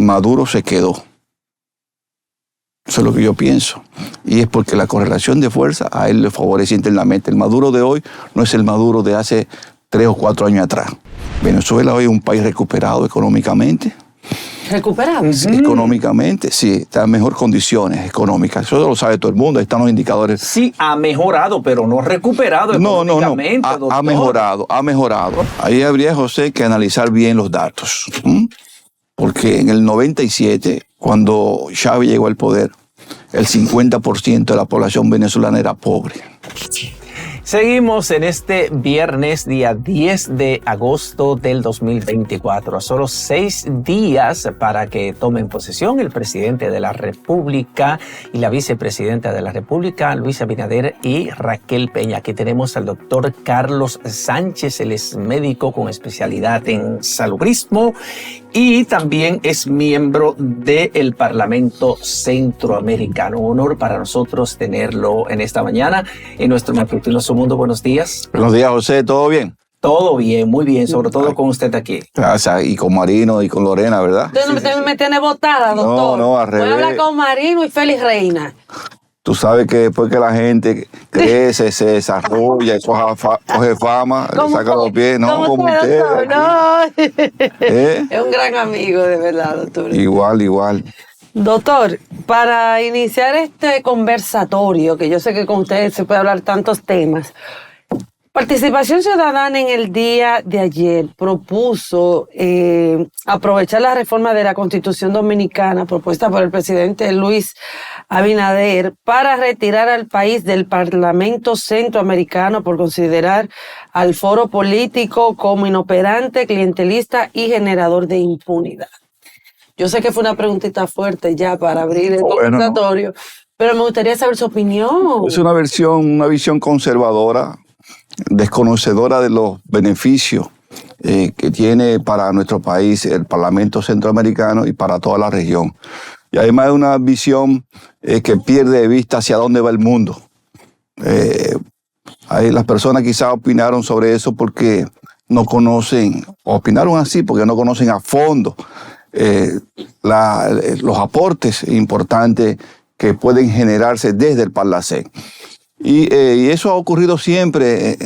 Maduro se quedó. Eso es lo que yo pienso. Y es porque la correlación de fuerza a él le favorece internamente. El Maduro de hoy no es el Maduro de hace 3 o 4 años atrás. Venezuela hoy es un país recuperado económicamente. ¿Recuperado? Económicamente, sí, está en mejor condiciones económicas. Eso lo sabe todo el mundo, ahí están los indicadores. Sí, ha mejorado, pero no recuperado económicamente, doctor. Ha mejorado. Ahí habría, José, que analizar bien los datos. Porque en el 97, cuando Chávez llegó al poder, el 50% de la población venezolana era pobre. Seguimos en este viernes, día 10 de agosto del 2024. A solo 6 días para que tomen posesión el presidente de la República y la vicepresidenta de la República, Luis Abinader y Raquel Peña. Aquí tenemos al doctor Carlos Sánchez. Él es médico con especialidad en salubrismo y también es miembro del Parlamento Centroamericano. Un honor para nosotros tenerlo en esta mañana en nuestro matutino Mundo. Buenos días. Buenos días, José. ¿Todo bien? Todo bien, muy bien, sobre todo con usted aquí. Gracias, y con Marino y con Lorena, ¿verdad? Usted no me tiene botada, doctor. No, al revés. Voy a hablar con Marino y Félix Reina. Tú sabes que después que la gente crece, se desarrolla y coge fama, le saca los pies, ¿no? Como usted. No. Es un gran amigo, de verdad, doctor. Igual. Doctor, para iniciar este conversatorio, que yo sé que con ustedes se puede hablar tantos temas, Participación Ciudadana en el día de ayer propuso aprovechar la reforma de la Constitución Dominicana propuesta por el presidente Luis Abinader para retirar al país del Parlamento Centroamericano por considerar al foro político como inoperante, clientelista y generador de impunidad. Yo sé que fue una preguntita fuerte ya para abrir el conversatorio, pero me gustaría saber su opinión. Es una visión conservadora, desconocedora de los beneficios que tiene para nuestro país el Parlamento Centroamericano y para toda la región. Y además es una visión que pierde de vista hacia dónde va el mundo. Las personas quizás opinaron sobre eso porque no conocen, opinaron así porque no conocen a fondo los aportes importantes que pueden generarse desde el Parlacén. Y eso ha ocurrido siempre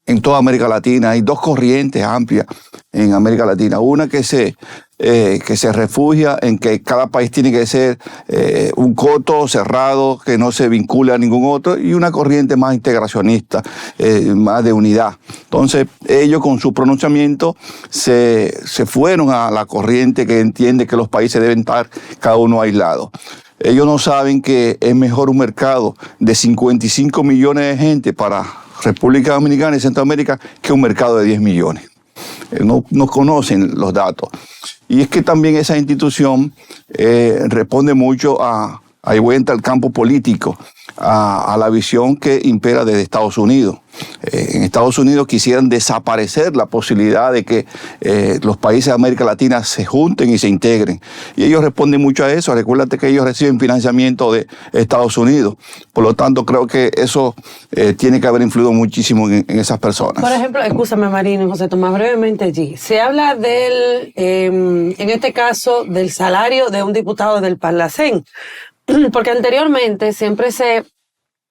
en toda América Latina. Hay 2 corrientes amplias en América Latina. Una que se refugia en que cada país tiene que ser un coto cerrado, que no se vincule a ningún otro, y una corriente más integracionista, más de unidad. Entonces, ellos con su pronunciamiento se fueron a la corriente que entiende que los países deben estar cada uno aislado. Ellos no saben que es mejor un mercado de 55 millones de gente para República Dominicana y Centroamérica que un mercado de 10 millones. No conocen los datos. Y es que también esa institución responde mucho ahí voy a entrar al campo político, a la visión que impera desde Estados Unidos. En Estados Unidos quisieran desaparecer la posibilidad de que los países de América Latina se junten y se integren. Y ellos responden mucho a eso. Recuérdate que ellos reciben financiamiento de Estados Unidos. Por lo tanto, creo que eso tiene que haber influido muchísimo en esas personas. Por ejemplo, escúchame Marino, José Tomás, brevemente allí. Se habla en este caso, del salario de un diputado del Parlacén. Porque anteriormente siempre se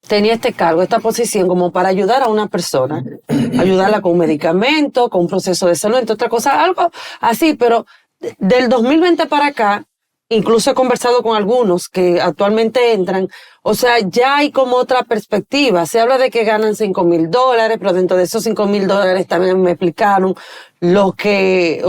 tenía este cargo, esta posición como para ayudar a una persona, ayudarla con un medicamento, con un proceso de salud, entre otras cosas, algo así, pero del 2020 para acá, incluso he conversado con algunos que actualmente entran, o sea, ya hay como otra perspectiva. Se habla de que ganan $5,000, pero dentro de esos $5,000 también me explicaron lo que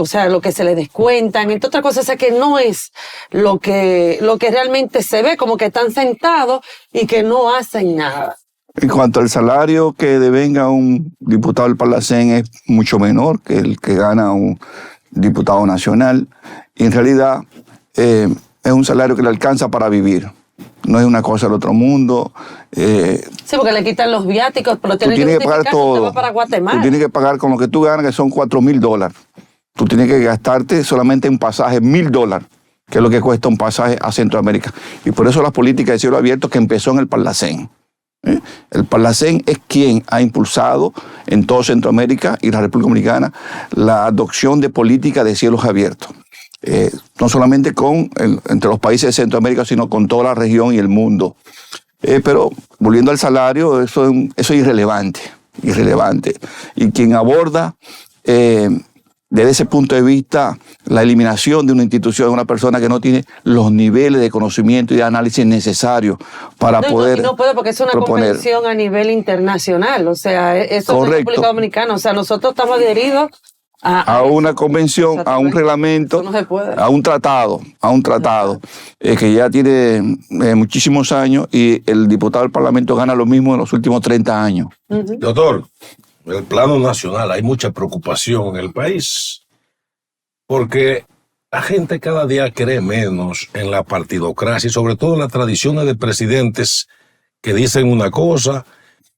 se les descuentan, entre otras cosas, o sea, que no es lo que realmente se ve, como que están sentados y que no hacen nada. En cuanto al salario que devenga un diputado del Parlacén es mucho menor que el que gana un diputado nacional. Y en realidad es un salario que le alcanza para vivir. No es una cosa del otro mundo. Sí, porque le quitan los viáticos, pero tienes que pagar todo. Para Guatemala. Tú tienes que pagar con lo que tú ganas, que son $4,000. Tú tienes que gastarte solamente en pasaje $1,000, que es lo que cuesta un pasaje a Centroamérica. Y por eso las políticas de cielo abierto que empezó en el Parlacén. El Parlacén es quien ha impulsado en toda Centroamérica y la República Dominicana la adopción de políticas de cielos abiertos. no solamente entre los países de Centroamérica, sino con toda la región y el mundo. Pero volviendo al salario, eso es irrelevante. Y quien aborda desde ese punto de vista la eliminación de una institución, de una persona que no tiene los niveles de conocimiento y de análisis necesarios para poder no puede, porque es una convención a nivel internacional, o sea, eso es la República Dominicana, o sea, nosotros estamos adheridos a una convención, a un reglamento, a un tratado, que ya tiene muchísimos años, y el diputado del Parlamento gana lo mismo en los últimos 30 años. Doctor, en el plano nacional hay mucha preocupación en el país, porque la gente cada día cree menos en la partidocracia y sobre todo en las tradiciones de presidentes que dicen una cosa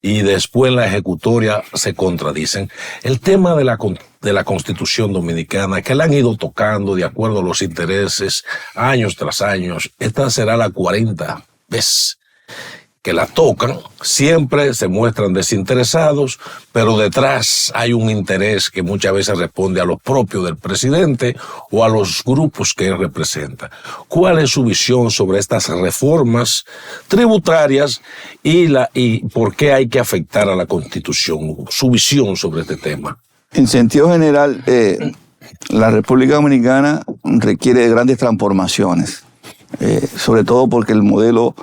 y después en la ejecutoria se contradicen. El tema de la Constitución Dominicana, que la han ido tocando de acuerdo a los intereses años tras años, esta será la 40ª vez que la tocan, siempre se muestran desinteresados, pero detrás hay un interés que muchas veces responde a los propios del presidente o a los grupos que él representa. ¿Cuál es su visión sobre estas reformas tributarias y por qué hay que afectar a la Constitución? Su visión sobre este tema. En sentido general, la República Dominicana requiere de grandes transformaciones, sobre todo porque el modelo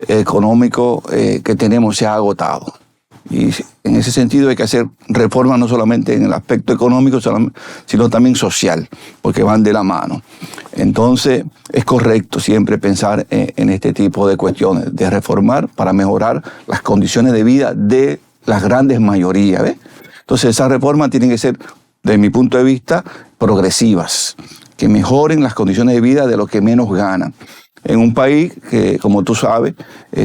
económico que tenemos se ha agotado. Y en ese sentido hay que hacer reformas no solamente en el aspecto económico, sino también social, porque van de la mano. Entonces es correcto siempre pensar en este tipo de cuestiones, de reformar para mejorar las condiciones de vida de las grandes mayorías, ¿ves? Entonces esas reformas tienen que ser, desde mi punto de vista, progresivas, que mejoren las condiciones de vida de los que menos ganan. En un país que, como tú sabes,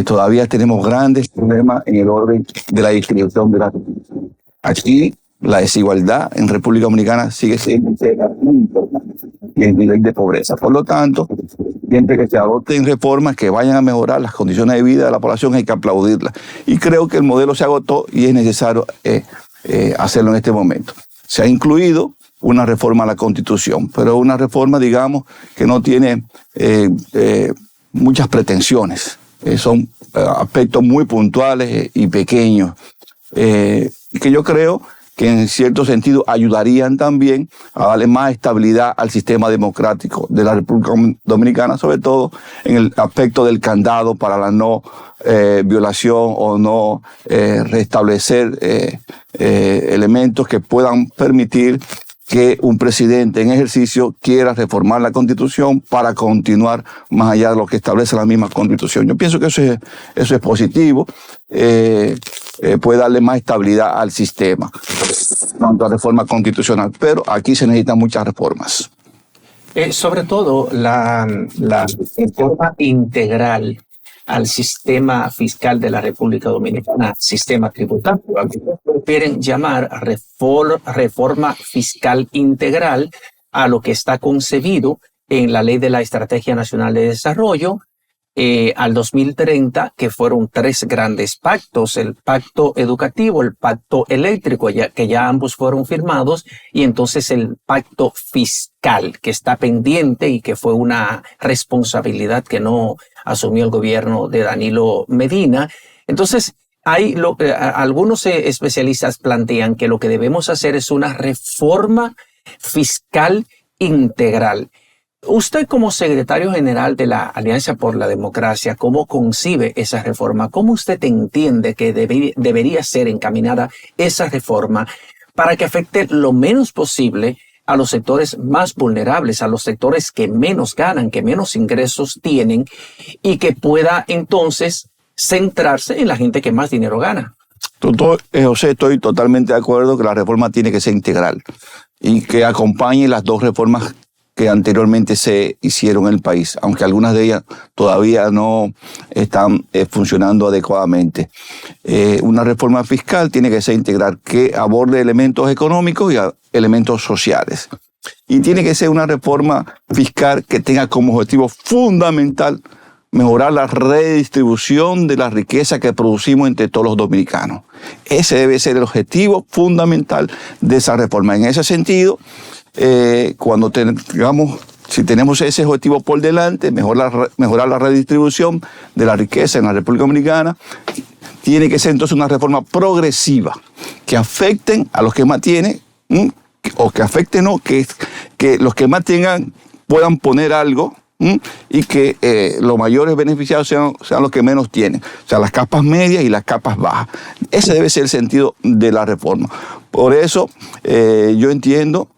todavía tenemos grandes problemas en el orden de la distribución de la riqueza. Aquí la desigualdad en República Dominicana sigue siendo muy importante y el nivel de pobreza. Por lo tanto, siempre que se adopten reformas que vayan a mejorar las condiciones de vida de la población, hay que aplaudirlas. Y creo que el modelo se agotó y es necesario hacerlo en este momento. Se ha incluido una reforma a la Constitución, pero una reforma, digamos, que no tiene muchas pretensiones. Son aspectos muy puntuales y pequeños, que yo creo que en cierto sentido ayudarían también a darle más estabilidad al sistema democrático de la República Dominicana, sobre todo en el aspecto del candado para la no violación o no restablecer elementos que puedan permitir que un presidente en ejercicio quiera reformar la Constitución para continuar más allá de lo que establece la misma Constitución. Yo pienso que eso es positivo, puede darle más estabilidad al sistema, tanto a reforma constitucional, pero aquí se necesitan muchas reformas. Sobre todo la reforma integral al sistema fiscal de la República Dominicana, sistema tributario, algunos prefieren llamar reforma fiscal integral a lo que está concebido en la Ley de la Estrategia Nacional de Desarrollo al 2030, que fueron 3 grandes pactos: el pacto educativo, el pacto eléctrico, que ya ambos fueron firmados, y entonces el pacto fiscal, que está pendiente y que fue una responsabilidad que no asumió el gobierno de Danilo Medina. Entonces, algunos especialistas plantean que lo que debemos hacer es una reforma fiscal integral. Usted, como secretario general de la Alianza por la Democracia, ¿cómo concibe esa reforma? ¿Cómo usted entiende que debería ser encaminada esa reforma para que afecte lo menos posible a los sectores más vulnerables, a los sectores que menos ganan, que menos ingresos tienen, y que pueda entonces centrarse en la gente que más dinero gana? José, estoy totalmente de acuerdo que la reforma tiene que ser integral y que acompañe las 2 reformas que anteriormente se hicieron en el país, aunque algunas de ellas todavía no están funcionando adecuadamente. Una reforma fiscal tiene que ser integral, que aborde elementos económicos y elementos sociales. Y tiene que ser una reforma fiscal que tenga como objetivo fundamental mejorar la redistribución de la riqueza que producimos entre todos los dominicanos. Ese debe ser el objetivo fundamental de esa reforma. En ese sentido, cuando tengamos si tenemos ese objetivo por delante, mejorar la redistribución de la riqueza en la República Dominicana, tiene que ser entonces una reforma progresiva que afecten a los que más tienen, o que afecten, no, que los que más tengan puedan poner algo, y que los mayores beneficiados sean los que menos tienen, o sea, las capas medias y las capas bajas. Ese debe ser el sentido de la reforma. Por eso yo entiendo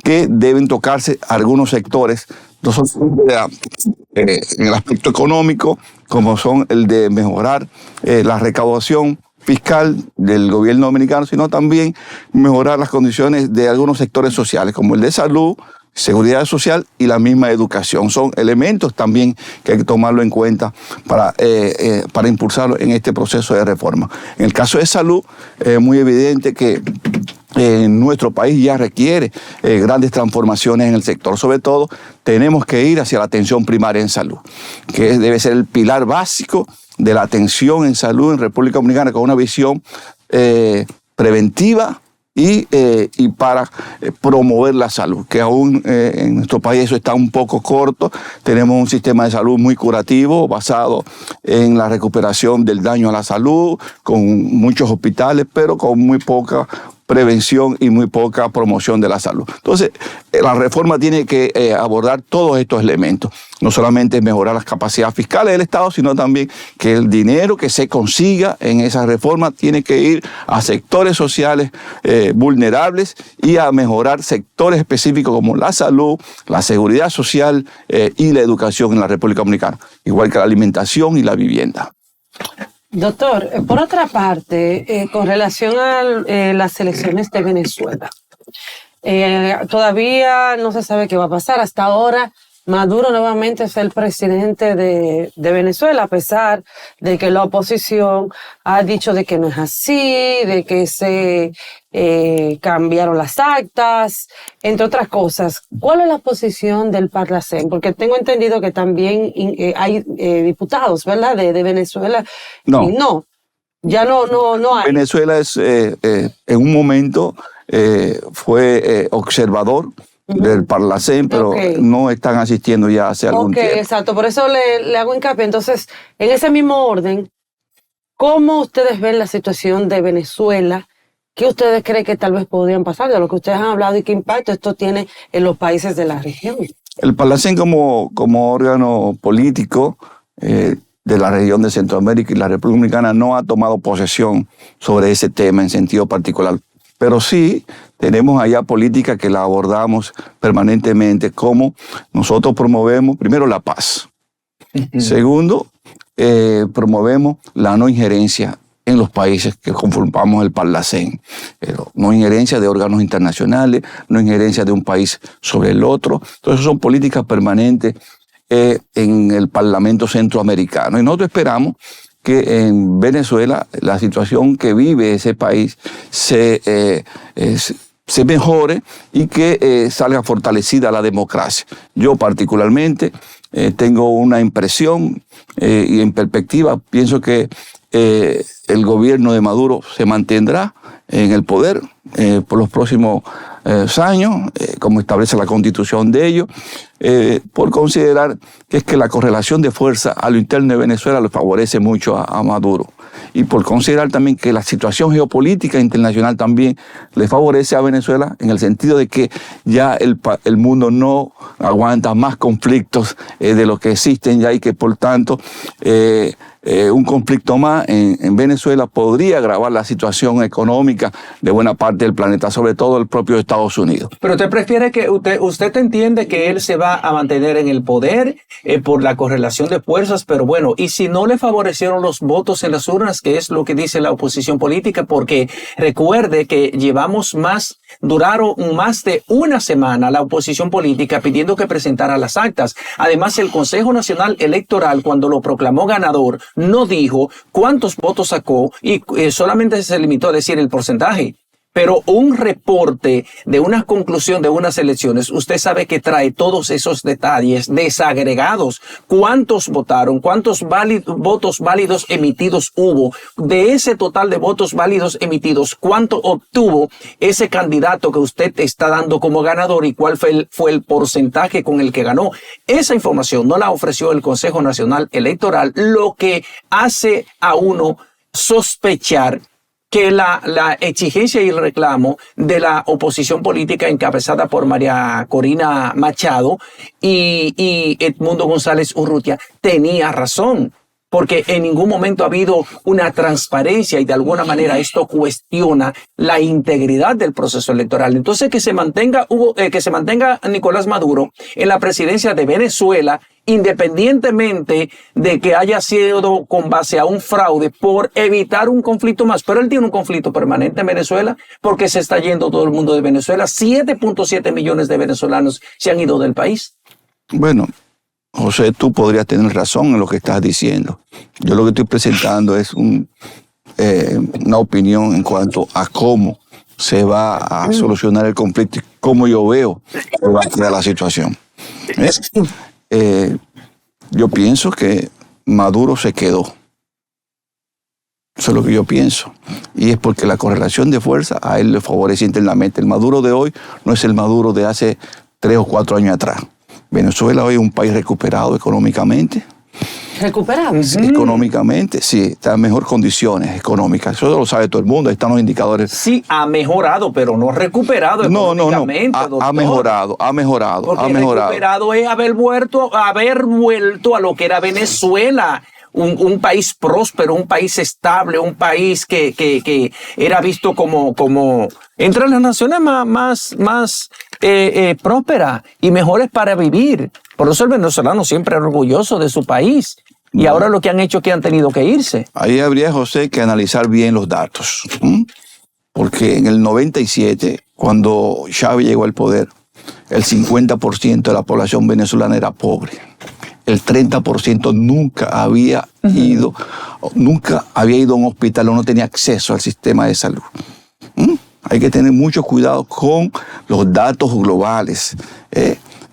que deben tocarse algunos sectores, no solamente en el aspecto económico, como son el de mejorar la recaudación fiscal del gobierno dominicano, sino también mejorar las condiciones de algunos sectores sociales, como el de salud, seguridad social y la misma educación. Son elementos también que hay que tomarlo en cuenta para impulsarlo en este proceso de reforma. En el caso de salud, es muy evidente que nuestro país ya requiere grandes transformaciones en el sector. Sobre todo, tenemos que ir hacia la atención primaria en salud, que debe ser el pilar básico de la atención en salud en República Dominicana, con una visión preventiva y para promover la salud, que aún en nuestro país eso está un poco corto. Tenemos un sistema de salud muy curativo, basado en la recuperación del daño a la salud, con muchos hospitales, pero con muy poca prevención y muy poca promoción de la salud. Entonces, la reforma tiene que abordar todos estos elementos. No solamente mejorar las capacidades fiscales del Estado, sino también que el dinero que se consiga en esa reforma tiene que ir a sectores sociales vulnerables y a mejorar sectores específicos como la salud, la seguridad social y la educación en la República Dominicana, igual que la alimentación y la vivienda. Doctor, por otra parte, con relación a las elecciones de Venezuela, todavía no se sabe qué va a pasar. Hasta ahora, Maduro nuevamente es el presidente de Venezuela, a pesar de que la oposición ha dicho de que no es así, de que se cambiaron las actas, entre otras cosas. ¿Cuál es la posición del Parlacén? Porque tengo entendido que también hay diputados, ¿verdad?, de Venezuela. No. Y no, ya no hay. Venezuela es, en un momento fue observador del Parlacén, pero no están asistiendo ya hace algún tiempo. Exacto, por eso le hago hincapié. Entonces, en ese mismo orden, ¿cómo ustedes ven la situación de Venezuela? ¿Qué ustedes creen que tal vez podrían pasar de lo que ustedes han hablado y qué impacto esto tiene en los países de la región? El Parlacén como órgano político de la región de Centroamérica y la República Dominicana no ha tomado posesión sobre ese tema en sentido particular. Pero sí tenemos allá políticas que la abordamos permanentemente, como nosotros promovemos, primero, la paz. Segundo, promovemos la no injerencia en los países que conformamos el Parlacén. No injerencia de órganos internacionales, no injerencia de un país sobre el otro. Entonces son políticas permanentes en el Parlamento Centroamericano. Y nosotros esperamos que en Venezuela la situación que vive ese país se mejore y que salga fortalecida la democracia. Yo particularmente tengo una impresión y en perspectiva pienso que el gobierno de Maduro se mantendrá en el poder por los próximos años, como establece la constitución de ellos, por considerar que es que la correlación de fuerza a lo interno de Venezuela le favorece mucho a Maduro, y por considerar también que la situación geopolítica internacional también le favorece a Venezuela, en el sentido de que ya el mundo no aguanta más conflictos de los que existen ya, y que por tanto un conflicto más en Venezuela podría agravar la situación económica de buena parte del planeta, sobre todo el propio Estados Unidos. Pero usted prefiere que usted entiende que él se va a mantener en el poder por la correlación de fuerzas, pero bueno, y si no le favorecieron los votos en las urnas, que es lo que dice la oposición política, porque recuerde que duraron más de una semana la oposición política pidiendo que presentara las actas. Además, el Consejo Nacional Electoral, cuando lo proclamó ganador, no dijo cuántos votos sacó y solamente se limitó a decir el porcentaje. pero un reporte de una conclusión de unas elecciones, usted sabe que trae todos esos detalles desagregados. ¿Cuántos votaron? ¿Cuántos votos válidos emitidos hubo? De ese total de votos válidos emitidos, ¿cuánto obtuvo ese candidato que usted está dando como ganador y cuál fue el porcentaje con el que ganó? Esa información no la ofreció el Consejo Nacional Electoral, lo que hace a uno sospechar que la exigencia y el reclamo de la oposición política encabezada por María Corina Machado y Edmundo González Urrutia tenía razón, porque en ningún momento ha habido una transparencia y de alguna manera esto cuestiona la integridad del proceso electoral. Entonces que se mantenga Nicolás Maduro en la presidencia de Venezuela, independientemente de que haya sido con base a un fraude por evitar un conflicto más. Pero él tiene un conflicto permanente en Venezuela porque se está yendo todo el mundo de Venezuela. 7.7 millones de venezolanos se han ido del país. Bueno, José, tú podrías tener razón en lo que estás diciendo. Yo lo que estoy presentando es una opinión en cuanto a cómo se va a solucionar el conflicto y cómo yo veo que va a quedar la situación. Yo pienso que Maduro se quedó. Eso es lo que yo pienso. Y es porque la correlación de fuerza a él le favorece internamente. El Maduro de hoy no es el Maduro de hace 3 o 4 años atrás. Venezuela hoy es un país recuperado económicamente. ¿Recuperado? Económicamente, sí, está en mejores condiciones económicas. Eso lo sabe todo el mundo, ahí están los indicadores. Sí, ha mejorado, pero no recuperado económicamente. No. Ha mejorado. Porque recuperado es haber vuelto a lo que era Venezuela. Un país próspero, un país estable, un país que era visto como entre las naciones más prósperas y mejores para vivir. Por eso el venezolano siempre es orgulloso de su país. Y ahora lo que han hecho es que han tenido que irse. Ahí habría, José, que analizar bien los datos. Porque en el 97, cuando Chávez llegó al poder, el 50% de la población venezolana era pobre. El 30% nunca había ido a un hospital o no tenía acceso al sistema de salud. Hay que tener mucho cuidado con los datos globales.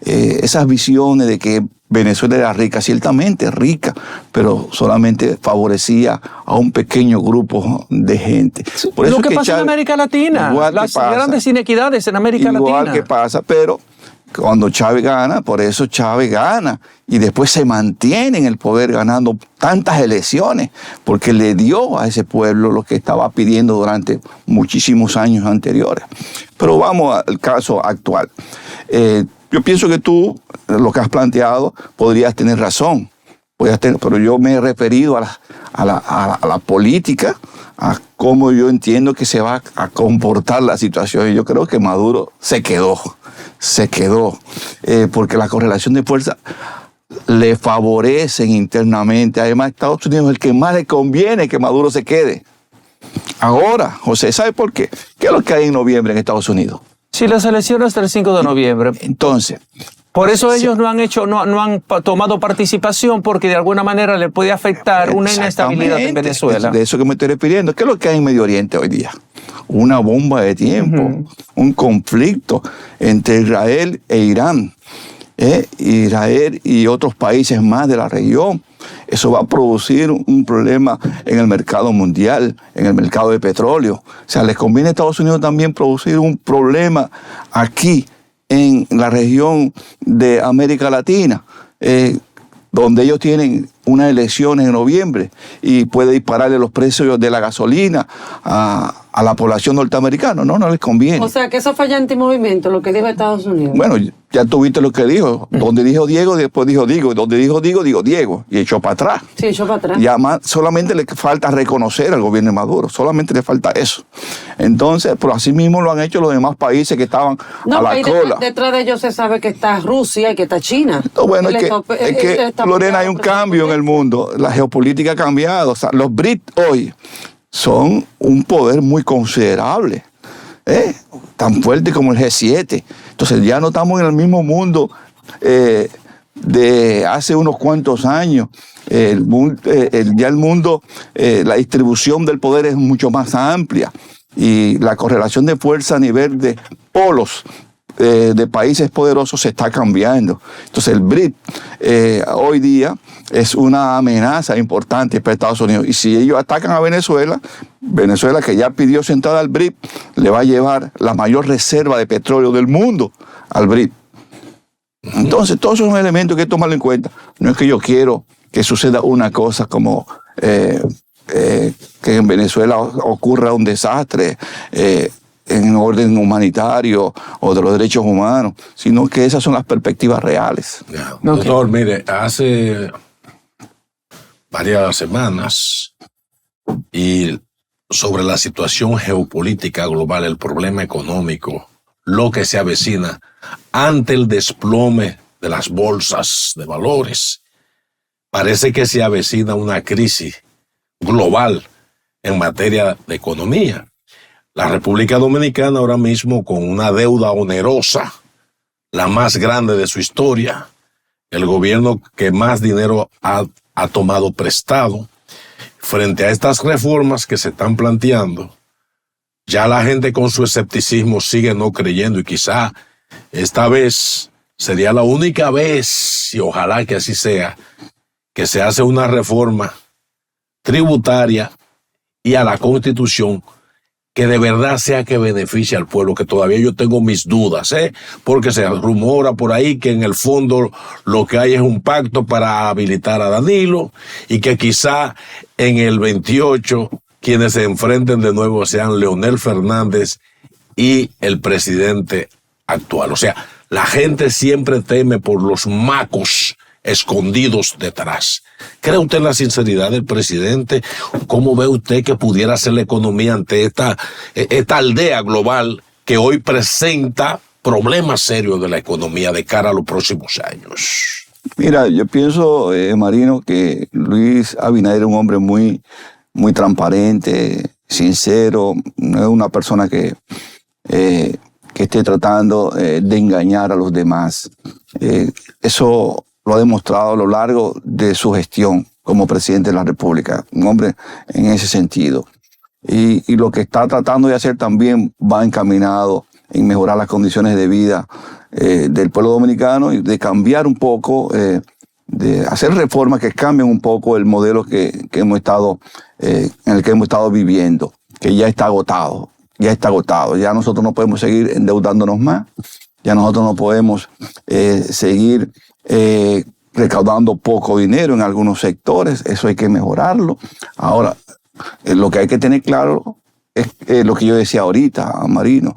Esas visiones de que Venezuela era rica, ciertamente rica, pero solamente favorecía a un pequeño grupo de gente. Por eso lo que pasa Chávez, en América Latina, las grandes inequidades en América Latina. Igual que pasa, pero cuando Chávez gana, por eso Chávez gana y después se mantiene en el poder ganando tantas elecciones, porque le dio a ese pueblo lo que estaba pidiendo durante muchísimos años anteriores. Pero vamos al caso actual. Yo pienso que tú, lo que has planteado, podrías tener razón, pero yo me he referido a la política, a cómo yo entiendo que se va a comportar la situación. Y yo creo que Maduro se quedó, porque la correlación de fuerza le favorecen internamente. Además, Estados Unidos es el que más le conviene que Maduro se quede. Ahora, José, ¿sabe por qué? ¿Qué es lo que hay en noviembre en Estados Unidos? Sí, las elecciones del 5 de noviembre. Entonces, por eso ellos no han tomado participación, porque de alguna manera le puede afectar una inestabilidad en Venezuela. De eso que me estoy refiriendo. ¿Qué es lo que hay en Medio Oriente hoy día? Una bomba de tiempo, un conflicto entre Israel e Irán. Israel y otros países más de la región. Eso va a producir un problema en el mercado mundial, en el mercado de petróleo. O sea, les conviene a Estados Unidos también producir un problema aquí en la región de América Latina, donde ellos tienen unas elecciones en noviembre y puede dispararle los precios de la gasolina a la población norteamericana. No les conviene. O sea, que eso fue ya antimovimiento, lo que dijo Estados Unidos. Bueno, ya tuviste lo que dijo. Donde dijo Diego, después dijo Diego. Donde dijo digo Diego. Y echó para atrás. Sí, echó para atrás. Ya más, solamente le falta reconocer al gobierno de Maduro. Solamente le falta eso. Entonces, por así mismo lo han hecho los demás países que estaban a la cola. Detrás de ellos se sabe que está Rusia y que está China. No, bueno, es que Lorena, hay un cambio en el mundo. La geopolítica ha cambiado. O sea, los BRICS hoy son un poder muy considerable, tan fuerte como el G7. Entonces ya no estamos en el mismo mundo de hace unos cuantos años. Ya el mundo, la distribución del poder es mucho más amplia. y la correlación de fuerza a nivel de polos de países poderosos se está cambiando. Entonces el BRIC hoy día es una amenaza importante para Estados Unidos. Y si ellos atacan a Venezuela, Venezuela, que ya pidió sentada al BRIC, le va a llevar la mayor reserva de petróleo del mundo al BRIC. Entonces, todos esos son elementos que hay que tomarlo en cuenta. No es que yo quiero que suceda una cosa como que en Venezuela ocurra un desastre en orden humanitario o de los derechos humanos, sino que esas son las perspectivas reales. Yeah. Doctor, mire, hace varias semanas y sobre la situación geopolítica global, el problema económico, lo que se avecina ante el desplome de las bolsas de valores, parece que se avecina una crisis global en materia de economía. La República Dominicana ahora mismo con una deuda onerosa, la más grande de su historia, el gobierno que más dinero ha tomado prestado. Frente a estas reformas que se están planteando, ya la gente con su escepticismo sigue no creyendo y quizá esta vez sería la única vez, y ojalá que así sea, que se hace una reforma tributaria y a la Constitución que de verdad sea que beneficie al pueblo, que todavía yo tengo mis dudas, porque se rumora por ahí que en el fondo lo que hay es un pacto para habilitar a Danilo y que quizá en el 28 quienes se enfrenten de nuevo sean Leonel Fernández y el presidente actual. O sea, la gente siempre teme por los macos escondidos detrás. ¿Cree usted en la sinceridad del presidente? ¿Cómo ve usted que pudiera ser la economía ante esta aldea global que hoy presenta problemas serios de la economía de cara a los próximos años? Mira, yo pienso, Marino, que Luis Abinader es un hombre muy, muy transparente, sincero, no es una persona que esté tratando de engañar a los demás. Eso lo ha demostrado a lo largo de su gestión como presidente de la República, un hombre en ese sentido. Y lo que está tratando de hacer también va encaminado en mejorar las condiciones de vida del pueblo dominicano y de cambiar un poco, de hacer reformas que cambien un poco el modelo que hemos estado, en el que hemos estado viviendo, que ya está agotado. Ya nosotros no podemos seguir endeudándonos más, ya nosotros no podemos seguir recaudando poco dinero en algunos sectores, eso hay que mejorarlo. Ahora, lo que hay que tener claro es lo que yo decía ahorita, Marino,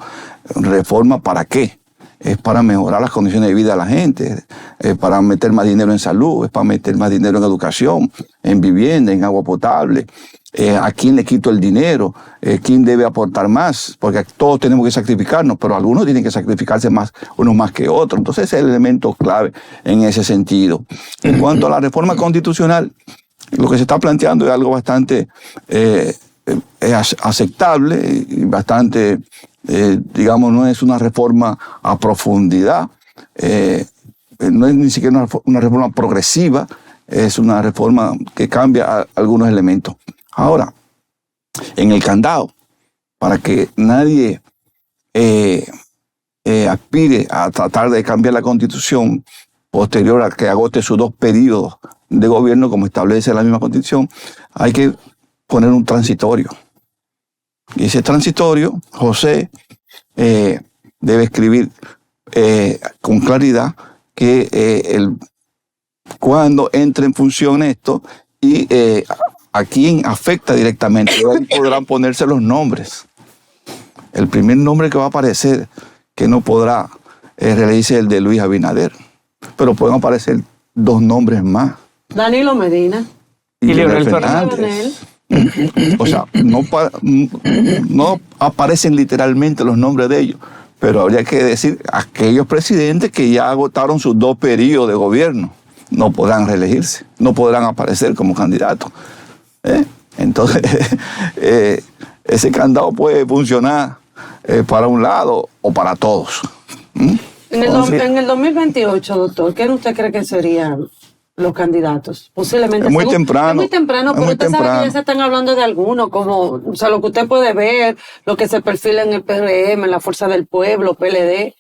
reforma ¿para qué? Es para mejorar las condiciones de vida de la gente, es para meter más dinero en salud, es para meter más dinero en educación, en vivienda, en agua potable. ¿A quién le quito el dinero? ¿Quién debe aportar más? Porque todos tenemos que sacrificarnos, pero algunos tienen que sacrificarse más, unos más que otros. Entonces ese es el elemento clave en ese sentido. En cuanto a la reforma constitucional, lo que se está planteando es algo bastante aceptable y bastante, digamos, no es una reforma a profundidad, no es ni siquiera una reforma progresiva, es una reforma que cambia algunos elementos. Ahora, en el candado, para que nadie aspire a tratar de cambiar la Constitución posterior a que agote sus 2 periodos de gobierno, como establece la misma Constitución, hay que poner un transitorio. Y ese transitorio, José debe escribir con claridad que cuando entre en función esto y a quién afecta directamente, podrán ponerse los nombres. El primer nombre que va a aparecer que no podrá realizar el de Luis Abinader, pero pueden aparecer 2 nombres más. Danilo Medina. Y Leonel Fernández. O sea, no aparecen literalmente los nombres de ellos, pero habría que decir aquellos presidentes que ya agotaron sus 2 periodos de gobierno no podrán reelegirse, no podrán aparecer como candidatos. Entonces, ese candado puede funcionar para un lado o para todos. En el 2028, doctor, ¿qué usted cree que sería los candidatos? Posiblemente. Es muy temprano. Es muy temprano, pero usted sabe que ya se están hablando de algunos, como, o sea, lo que usted puede ver, lo que se perfila en el PRM, en la Fuerza del Pueblo, PLD.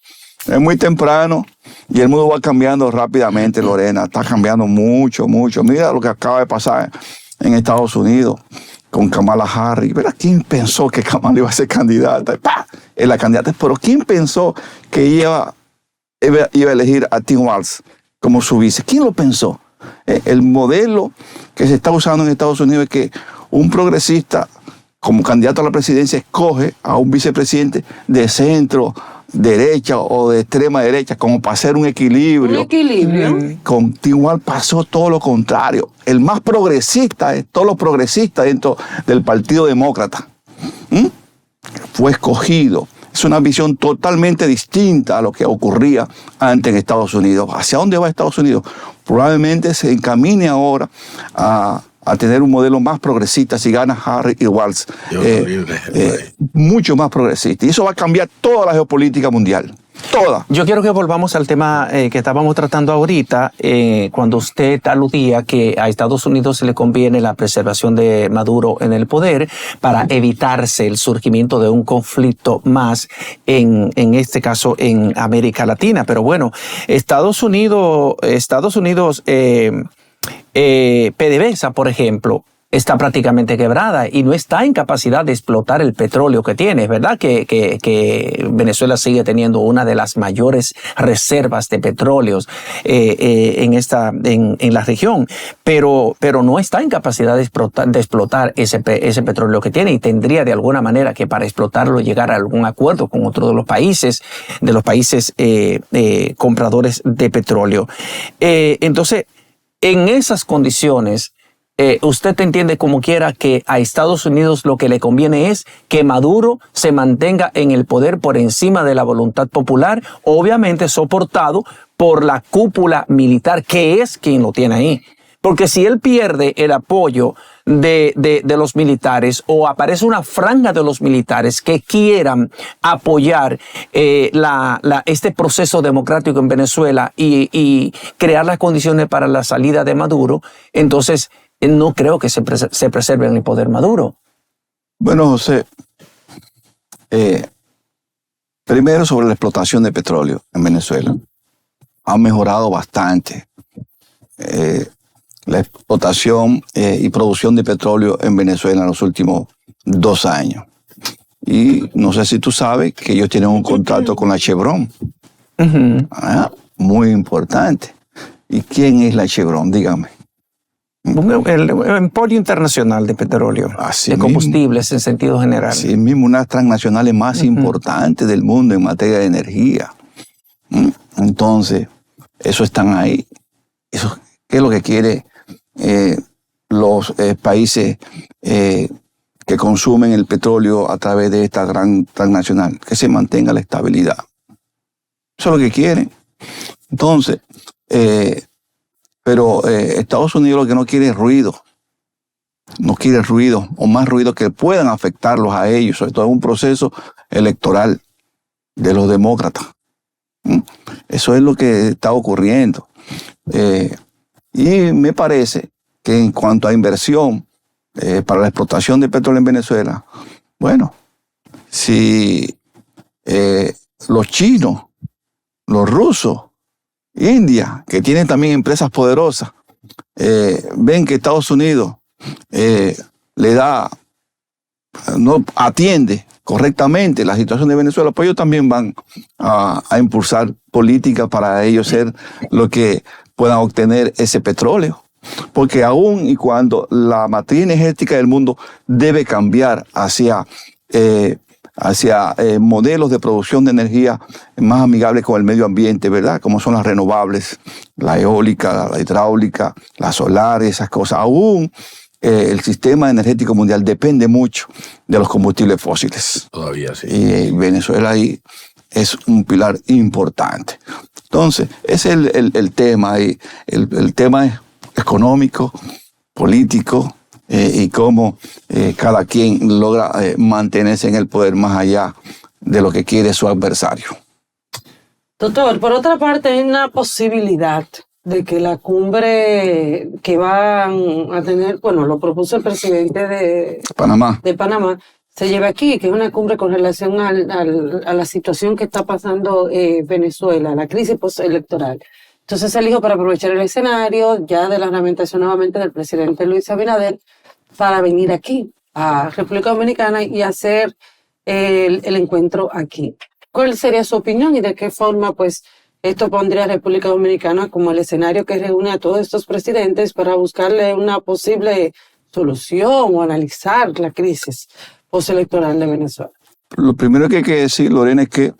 Es muy temprano y el mundo va cambiando rápidamente, Lorena. Está cambiando mucho, mucho. Mira lo que acaba de pasar en Estados Unidos con Kamala Harris. ¿Verdad? ¿Quién pensó que Kamala iba a ser candidata? ¡Pah! Es la candidata. Pero ¿quién pensó que iba a elegir a Tim Walz como su vice? ¿Quién lo pensó? El modelo que se está usando en Estados Unidos es que un progresista como candidato a la presidencia escoge a un vicepresidente de centro, derecha o de extrema derecha, como para hacer un equilibrio. Un equilibrio. Con Tim Walz pasó todo lo contrario. El más progresista de todos los progresistas dentro del Partido Demócrata fue escogido. Es una visión totalmente distinta a lo que ocurría antes en Estados Unidos. ¿Hacia dónde va Estados Unidos? Probablemente se encamine ahora a tener un modelo más progresista si gana Harris y Walz. Mucho más progresista. Y eso va a cambiar toda la geopolítica mundial. Toda. Yo quiero que volvamos al tema que estábamos tratando ahorita, cuando usted aludía que a Estados Unidos se le conviene la preservación de Maduro en el poder para evitarse el surgimiento de un conflicto más, en este caso en América Latina. Pero bueno, Estados Unidos, PDVSA, por ejemplo, está prácticamente quebrada y no está en capacidad de explotar el petróleo que tiene. Es verdad que Venezuela sigue teniendo una de las mayores reservas de petróleos en la región, pero no está en capacidad de explotar ese petróleo que tiene, y tendría de alguna manera que para explotarlo llegar a algún acuerdo con otro de los países compradores de petróleo. Entonces, en esas condiciones, usted entiende como quiera que a Estados Unidos lo que le conviene es que Maduro se mantenga en el poder por encima de la voluntad popular, obviamente soportado por la cúpula militar, que es quien lo tiene ahí. Porque si él pierde el apoyo de los militares, o aparece una franja de los militares que quieran apoyar este proceso democrático en Venezuela y crear las condiciones para la salida de Maduro, entonces no creo que se preserve en el poder Maduro. Bueno, José, primero sobre la explotación de petróleo en Venezuela. Ha mejorado bastante la explotación y producción de petróleo en Venezuela en los últimos 2 años. Y no sé si tú sabes que ellos tienen un contrato con la Chevron. Muy importante. ¿Y quién es la Chevron? Dígame. El emporio internacional de petróleo, así de combustibles mismo, en sentido general. Sí mismo, una de las transnacionales más importantes del mundo en materia de energía. Entonces, eso están ahí. Eso, ¿qué es lo que quiere los países que consumen el petróleo a través de esta gran transnacional? Que se mantenga la estabilidad. Eso es lo que quieren. Entonces, pero Estados Unidos lo que no quiere es ruido. No quiere ruido, o más ruido que puedan afectarlos a ellos, sobre todo en un proceso electoral de los demócratas. Eso es lo que está ocurriendo. Y me parece que en cuanto a inversión para la explotación de petróleo en Venezuela, bueno, si los chinos, los rusos, India, que tienen también empresas poderosas, ven que Estados Unidos no atiende correctamente la situación de Venezuela, pues ellos también van a impulsar políticas para ellos ser lo que puedan obtener ese petróleo. Porque aún y cuando la matriz energética del mundo debe cambiar hacia modelos de producción de energía más amigables con el medio ambiente, ¿verdad? Como son las renovables, la eólica, la hidráulica, la solar, esas cosas. Aún el sistema energético mundial depende mucho de los combustibles fósiles. Todavía sí. Y Venezuela ahí es un pilar importante. Entonces, ese es el tema. Y el tema es económico, político, y cómo cada quien logra mantenerse en el poder más allá de lo que quiere su adversario. Doctor, por otra parte, hay una posibilidad de que la cumbre que van a tener, bueno, lo propuso el presidente de Panamá, se lleve aquí, que es una cumbre con relación a la situación que está pasando Venezuela, la crisis postelectoral. Entonces se eligió para aprovechar el escenario ya de la lamentación nuevamente del presidente Luis Abinader para venir aquí a República Dominicana y hacer el encuentro aquí. ¿Cuál sería su opinión y de qué forma pues esto pondría a República Dominicana como el escenario que reúne a todos estos presidentes para buscarle una posible solución o analizar la crisis postelectoral de Venezuela? lo primero que hay que decir, Lorena, es que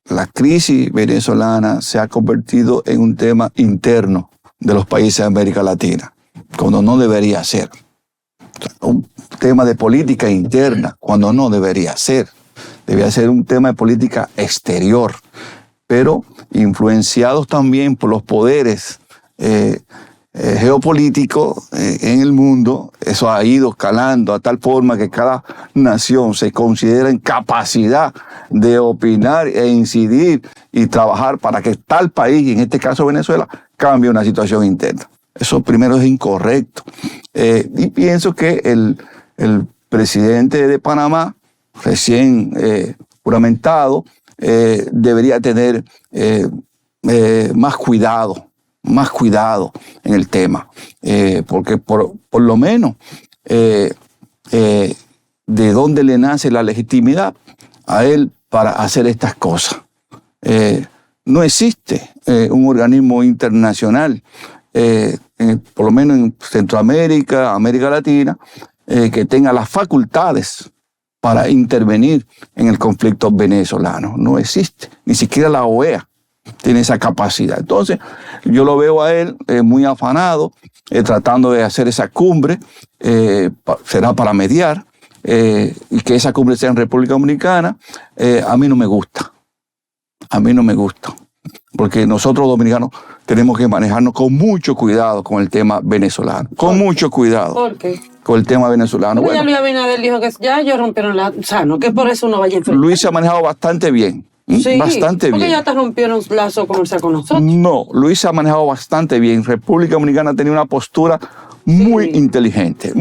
la crisis venezolana se ha convertido en un tema interno de los países de América Latina, cuando no debería ser. Un tema de política interna, cuando no debería ser. Debería ser un tema de política exterior, pero influenciados también por los poderes geopolíticos en el mundo. Eso ha ido calando a tal forma que cada nación se considera en capacidad de opinar e incidir y trabajar para que tal país, en este caso Venezuela, cambie una situación interna. Eso primero es incorrecto. Y pienso que el presidente de Panamá, recién juramentado, debería tener más cuidado en el tema, porque por lo menos de dónde le nace la legitimidad a él para hacer estas cosas. No existe un organismo internacional, por lo menos en Centroamérica, América Latina, que tenga las facultades para intervenir en el conflicto venezolano. No existe, ni siquiera la OEA tiene esa capacidad. Entonces, yo lo veo a él muy afanado, tratando de hacer esa cumbre, será para mediar, y que esa cumbre sea en República Dominicana. A mí no me gusta. Porque nosotros los dominicanos tenemos que manejarnos con mucho cuidado con el tema venezolano. Con mucho cuidado. ¿Por qué? Con el tema venezolano. Bueno, Bueno, ya Luis Abinader dijo que ya ellos rompieron la... O sea, no que por eso uno vaya a enfrentar. Luis se ha manejado bastante bien. Sí, Bastante porque bien. ya te rompieron lazo comercial con nosotros. No, Luis se ha manejado bastante bien. República Dominicana ha tenido una postura muy inteligente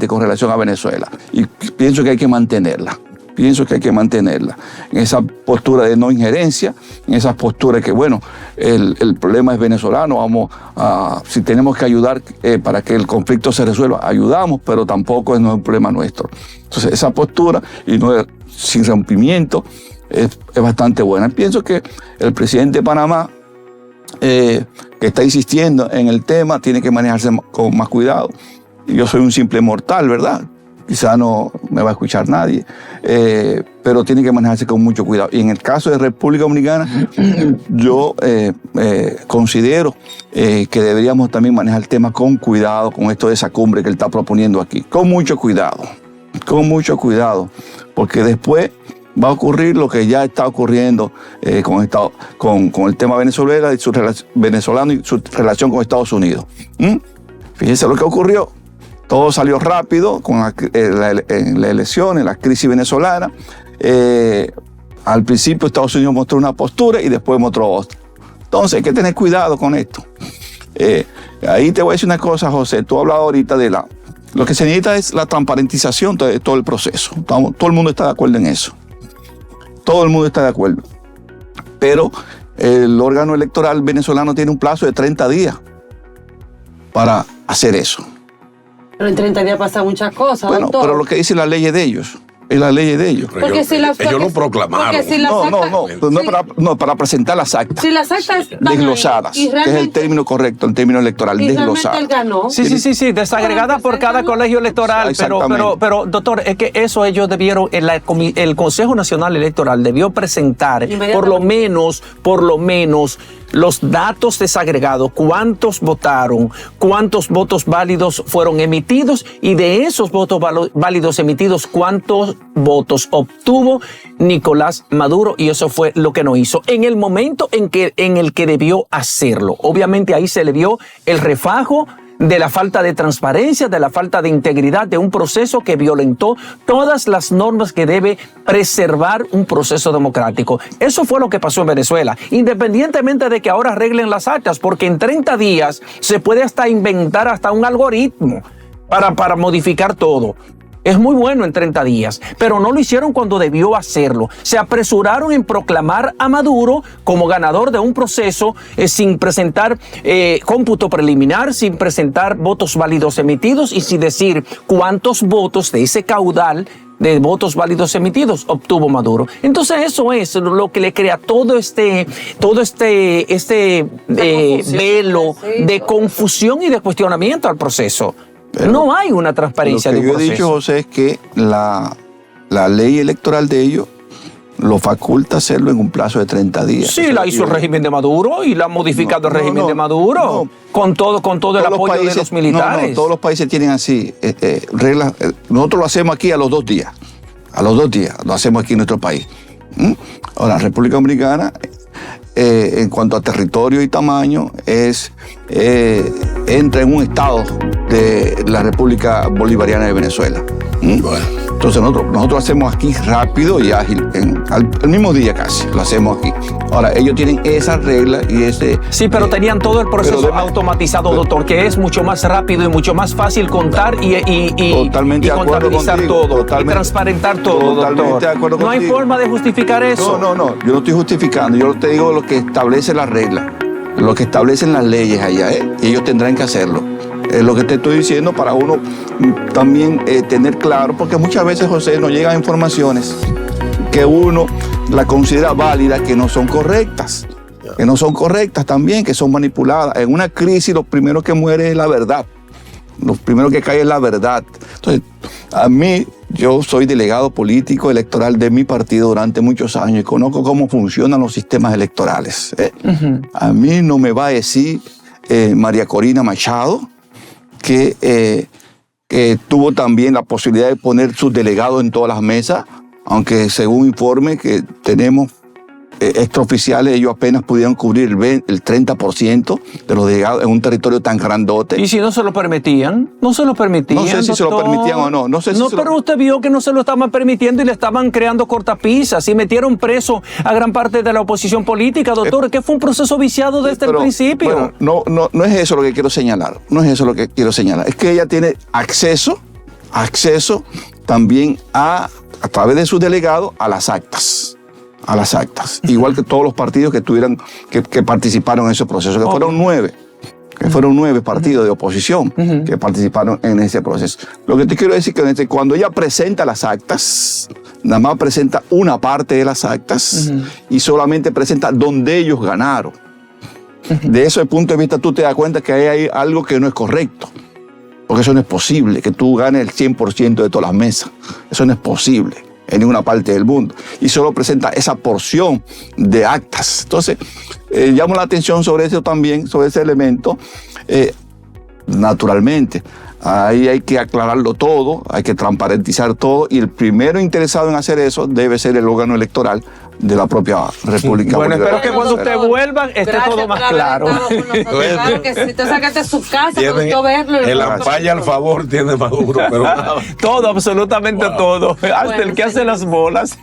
con relación a Venezuela. Y pienso que hay que mantenerla. En esa postura de no injerencia, en esas posturas que, bueno, el problema es venezolano, si tenemos que ayudar para que el conflicto se resuelva, ayudamos, pero tampoco no es un problema nuestro. Entonces, esa postura, y no sin rompimiento, es bastante buena. Pienso que el presidente de Panamá, que está insistiendo en el tema, tiene que manejarse con más cuidado. Yo soy un simple mortal, ¿verdad? Quizá no me va a escuchar nadie, pero tiene que manejarse con mucho cuidado. Y en el caso de República Dominicana, yo considero que deberíamos también manejar el tema con cuidado, con esto de esa cumbre que él está proponiendo aquí. Con mucho cuidado, porque después va a ocurrir lo que ya está ocurriendo con el tema venezolano y su relación con Estados Unidos. Fíjense lo que ocurrió. Todo salió rápido con las elecciones, la crisis venezolana. Al principio Estados Unidos mostró una postura y después mostró otra. Entonces hay que tener cuidado con esto. Ahí te voy a decir una cosa, José. Tú has hablado ahorita de lo que se necesita es la transparentización de todo el proceso. Todo el mundo está de acuerdo en eso. Todo el mundo está de acuerdo. Pero el órgano electoral venezolano tiene un plazo de 30 días para hacer eso. Pero en 30 días pasan muchas cosas, Bueno, doctor. pero lo que dice la ley de ellos. Es la ley de ellos. Pero Porque ellos lo proclamaron. porque si las actas- Para presentar las actas. Si las actas están ahí desglosadas, y que es el realmente- término correcto, el término electoral, y realmente desglosadas. él ganó. Sí, desagregada por cada colegio electoral, pero doctor, es que eso ellos debieron, el Consejo Nacional Electoral debió presentar por lo menos los datos desagregados, cuántos votaron, cuántos votos válidos fueron emitidos y de esos votos válidos emitidos, cuántos ¿Cuántos votos obtuvo Nicolás Maduro? Y eso fue lo que no hizo en el momento en el que debió hacerlo. Obviamente ahí se le vio el refajo de la falta de transparencia, de la falta de integridad de un proceso que violentó todas las normas que debe preservar un proceso democrático. Eso fue lo que pasó en Venezuela, independientemente de que ahora arreglen las actas, porque en 30 días se puede hasta inventar hasta un algoritmo para modificar todo. Es muy bueno en 30 días, pero no lo hicieron cuando debió hacerlo. Se apresuraron en proclamar a Maduro como ganador de un proceso sin presentar cómputo preliminar, sin presentar votos válidos emitidos y sin decir cuántos votos de ese caudal de votos válidos emitidos obtuvo Maduro. Entonces eso es lo que le crea todo este velo de confusión y de cuestionamiento al proceso. Pero no hay una transparencia de un proceso. Lo que yo he dicho, José, es que la ley electoral de ellos lo faculta hacerlo en un plazo de 30 días. Sí, la hizo el régimen de Maduro y la ha modificado el régimen de Maduro con todo el apoyo de los militares. No, todos los países tienen así reglas. Nosotros lo hacemos aquí a los 2 días. A los 2 días lo hacemos aquí en nuestro país. Ahora, República Dominicana, en cuanto a territorio y tamaño, entra en un estado de la República Bolivariana de Venezuela. Bueno. Entonces nosotros lo hacemos aquí rápido y ágil, al mismo día casi, lo hacemos aquí. Ahora, ellos tienen esa regla y ese... Sí, pero tenían todo el proceso automatizado, doctor, que es mucho más rápido y mucho más fácil contar y contabilizar todo, y transparentar todo, doctor. De acuerdo no contigo. Hay forma de justificar eso. No, yo no estoy justificando, yo te digo lo que establece la regla, lo que establecen las leyes allá, y ellos tendrán que hacerlo. Es lo que te estoy diciendo para uno también tener claro, porque muchas veces, José, nos llegan informaciones que uno la considera válida, que no son correctas, también, que son manipuladas. En una crisis lo primero que muere es la verdad, lo primero que cae es la verdad. Entonces, yo soy delegado político electoral de mi partido durante muchos años y conozco cómo funcionan los sistemas electorales. A mí no me va a decir María Corina Machado, que tuvo también la posibilidad de poner sus delegados en todas las mesas, aunque según informe que tenemos extraoficiales, ellos apenas pudieron cubrir el 30% de los delegados en un territorio tan grandote. ¿Y si no se lo permitían? No se lo permitían, No sé si se lo permitían o no. Pero usted vio que no se lo estaban permitiendo y le estaban creando cortapisas y metieron preso a gran parte de la oposición política, doctor, que fue un proceso viciado desde el principio. Bueno, no es eso lo que quiero señalar. Es que ella tiene acceso también a través de sus delegados a las actas. Igual que todos los partidos que participaron en ese proceso, que fueron 9. Fueron 9 partidos de oposición que participaron en ese proceso. Lo que te quiero decir es que cuando ella presenta las actas, nada más presenta una parte de las actas y solamente presenta donde ellos ganaron. De ese punto de vista tú te das cuenta que hay algo que no es correcto. Porque eso no es posible, que tú ganes el 100% de todas las mesas. Eso no es posible en ninguna parte del mundo. Y solo presenta esa porción de actas. Entonces, llamo la atención sobre eso también, sobre ese elemento. Naturalmente, ahí hay que aclararlo todo, hay que transparentizar todo, y el primero interesado en hacer eso debe ser el órgano electoral de la propia República Bolivariana. Bueno, espero que cuando usted vuelva esté todo más claro. Claro que si te sacaste de su casa, te gustó verlo. El ampalla al favor tiene Maduro, pero todo, absolutamente todo, hasta el que hace las bolas.